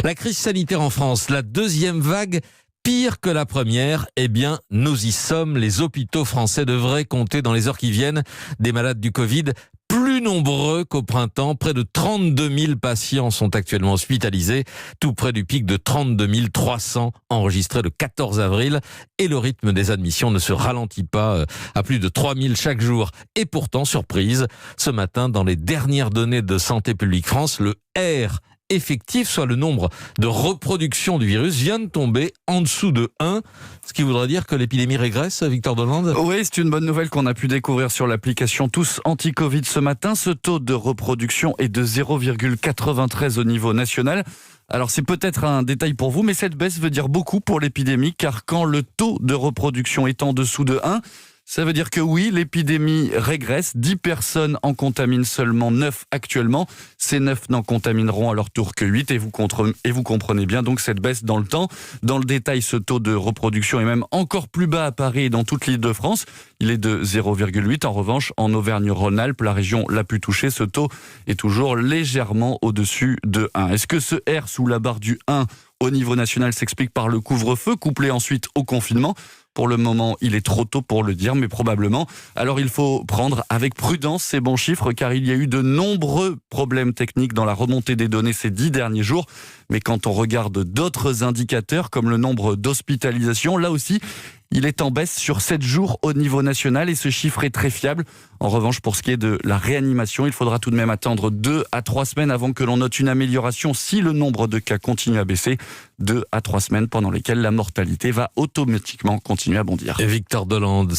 La crise sanitaire en France, la deuxième vague, pire que la première, eh bien, nous y sommes. Les hôpitaux français devraient compter dans les heures qui viennent des malades du Covid plus nombreux qu'au printemps. Près de 32 000 patients sont actuellement hospitalisés, tout près du pic de 32 300 enregistré le 14 avril. Et le rythme des admissions ne se ralentit pas à plus de 3 000 chaque jour. Et pourtant, surprise, ce matin, dans les dernières données de Santé publique France, le R effectif, soit le nombre de reproductions du virus, vient de tomber en dessous de 1, ce qui voudrait dire que l'épidémie régresse, Victor Delande. Oui, c'est une bonne nouvelle qu'on a pu découvrir sur l'application Tous Anti-Covid ce matin. Ce taux de reproduction est de 0,93 au niveau national. Alors c'est peut-être un détail pour vous, mais cette baisse veut dire beaucoup pour l'épidémie, car quand le taux de reproduction est en dessous de 1, ça veut dire que oui, l'épidémie régresse. 10 personnes en contaminent seulement 9 actuellement. Ces 9 n'en contamineront à leur tour que 8. Et vous comprenez bien donc cette baisse dans le temps. Dans le détail, ce taux de reproduction est même encore plus bas à Paris et dans toute l'Île-de-France. Il est de 0,8. En revanche, en Auvergne-Rhône-Alpes, la région la plus touchée, ce taux est toujours légèrement au-dessus de 1. Est-ce que ce R sous la barre du 1 au niveau national s'explique par le couvre-feu, couplé ensuite au confinement ? Pour le moment, il est trop tôt pour le dire, mais probablement. Alors il faut prendre avec prudence ces bons chiffres, car il y a eu de nombreux problèmes techniques dans la remontée des données ces 10 derniers jours. Mais quand on regarde d'autres indicateurs, comme le nombre d'hospitalisations, là aussi, il est en baisse sur 7 jours au niveau national et ce chiffre est très fiable. En revanche, pour ce qui est de la réanimation, il faudra tout de même attendre 2 à 3 semaines avant que l'on note une amélioration si le nombre de cas continue à baisser. 2 à 3 semaines pendant lesquelles la mortalité va automatiquement continuer à bondir. Victor Delande.